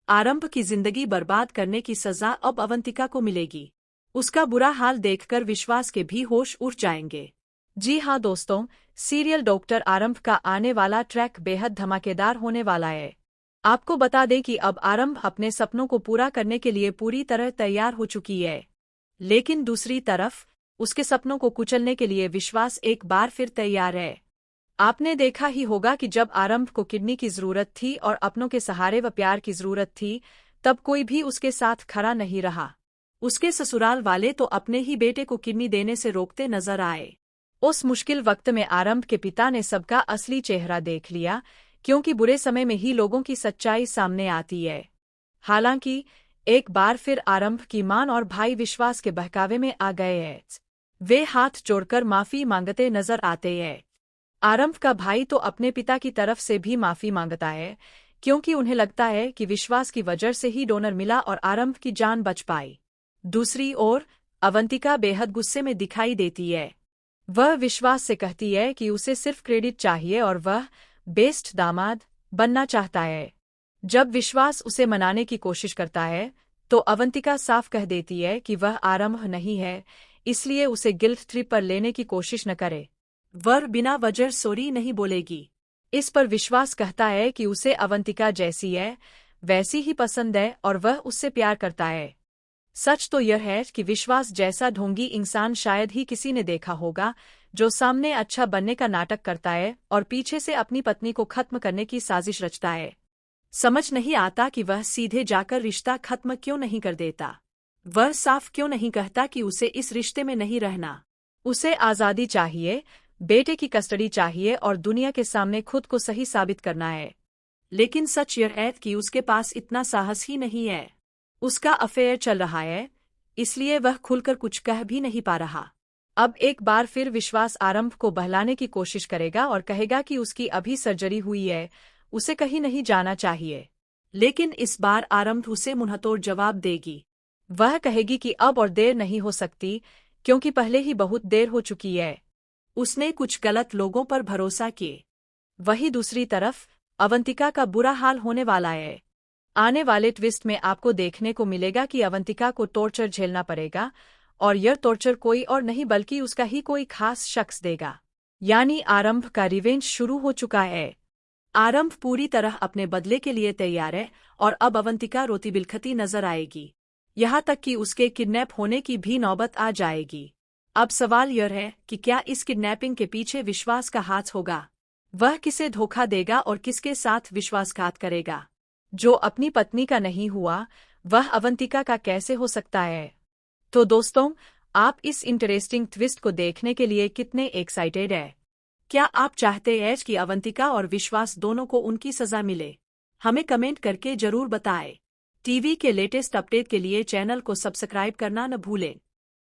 आरंभ की जिंदगी बर्बाद करने की सजा अब अवंतिका को मिलेगी। उसका बुरा हाल देखकर विश्वास के भी होश उड़ जाएंगे। जी हाँ दोस्तों, सीरियल डॉक्टर आरंभ का आने वाला ट्रैक बेहद धमाकेदार होने वाला है। आपको बता दें कि अब आरंभ अपने सपनों को पूरा करने के लिए पूरी तरह तैयार हो चुकी है। लेकिन दूसरी तरफ उसके सपनों को कुचलने के लिए विश्वास एक बार फिर तैयार है। आपने देखा ही होगा कि जब आरंभ को किडनी की जरूरत थी और अपनों के सहारे व प्यार की जरूरत थी, तब कोई भी उसके साथ खड़ा नहीं रहा। उसके ससुराल वाले तो अपने ही बेटे को किडनी देने से रोकते नजर आए। उस मुश्किल वक्त में आरंभ के पिता ने सबका असली चेहरा देख लिया, क्योंकि बुरे समय में ही लोगों की सच्चाई सामने आती है। हालांकि एक बार फिर आरंभ की मां और भाई विश्वास के बहकावे में आ गए हैं। वे हाथ जोड़कर माफी मांगते नजर आते हैं। आरंभ का भाई तो अपने पिता की तरफ से भी माफी मांगता है, क्योंकि उन्हें लगता है कि विश्वास की वजह से ही डोनर मिला और आरंभ की जान बच पाई। दूसरी ओर अवंतिका बेहद गुस्से में दिखाई देती है। वह विश्वास से कहती है कि उसे सिर्फ क्रेडिट चाहिए और वह बेस्ट दामाद बनना चाहता है। जब विश्वास उसे मनाने की कोशिश करता है, तो अवंतिका साफ कह देती है कि वह आरंभ नहीं है, इसलिए उसे गिल्ट ट्रिप पर लेने की कोशिश न करे। वह बिना वजह सॉरी नहीं बोलेगी। इस पर विश्वास कहता है कि उसे अवंतिका जैसी है वैसी ही पसंद है और वह उससे प्यार करता है। सच तो यह है कि विश्वास जैसा ढोंगी इंसान शायद ही किसी ने देखा होगा, जो सामने अच्छा बनने का नाटक करता है और पीछे से अपनी पत्नी को खत्म करने की साजिश रचता है। समझ नहीं आता कि वह सीधे जाकर रिश्ता खत्म क्यों नहीं कर देता। वह साफ क्यों नहीं कहता कि उसे इस रिश्ते में नहीं रहना। उसे आज़ादी चाहिए, बेटे की कस्टडी चाहिए और दुनिया के सामने खुद को सही साबित करना है। लेकिन सच यह है कि उसके पास इतना साहस ही नहीं है। उसका अफेयर चल रहा है, इसलिए वह खुलकर कुछ कह भी नहीं पा रहा। अब एक बार फिर विश्वास आरंभ को बहलाने की कोशिश करेगा और कहेगा कि उसकी अभी सर्जरी हुई है, उसे कहीं नहीं जाना चाहिए। लेकिन इस बार आरंभ उसे मुंहतोड़ जवाब देगी। वह कहेगी कि अब और देर नहीं हो सकती, क्योंकि पहले ही बहुत देर हो चुकी है। उसने कुछ गलत लोगों पर भरोसा किए। वहीं दूसरी तरफ अवंतिका का बुरा हाल होने वाला है। आने वाले ट्विस्ट में आपको देखने को मिलेगा कि अवंतिका को टॉर्चर झेलना पड़ेगा, और यह टॉर्चर कोई और नहीं बल्कि उसका ही कोई खास शख्स देगा। यानी आरंभ का रिवेंज शुरू हो चुका है। आरंभ पूरी तरह अपने बदले के लिए तैयार है और अब अवंतिका रोती बिलखती नजर आएगी। यहाँ तक कि उसके किडनैप होने की भी नौबत आ जाएगी। अब सवाल यह है कि क्या इस किडनैपिंग के पीछे विश्वास का हाथ होगा? वह किसे धोखा देगा और किसके साथ विश्वासघात करेगा? जो अपनी पत्नी का नहीं हुआ, वह अवंतिका का कैसे हो सकता है? तो दोस्तों, आप इस इंटरेस्टिंग ट्विस्ट को देखने के लिए कितने एक्साइटेड हैं? क्या आप चाहते हैं कि अवंतिका और विश्वास दोनों को उनकी सजा मिले? हमें कमेंट करके जरूर बताएं। टीवी के लेटेस्ट अपडेट के लिए चैनल को सब्सक्राइब करना न भूलें।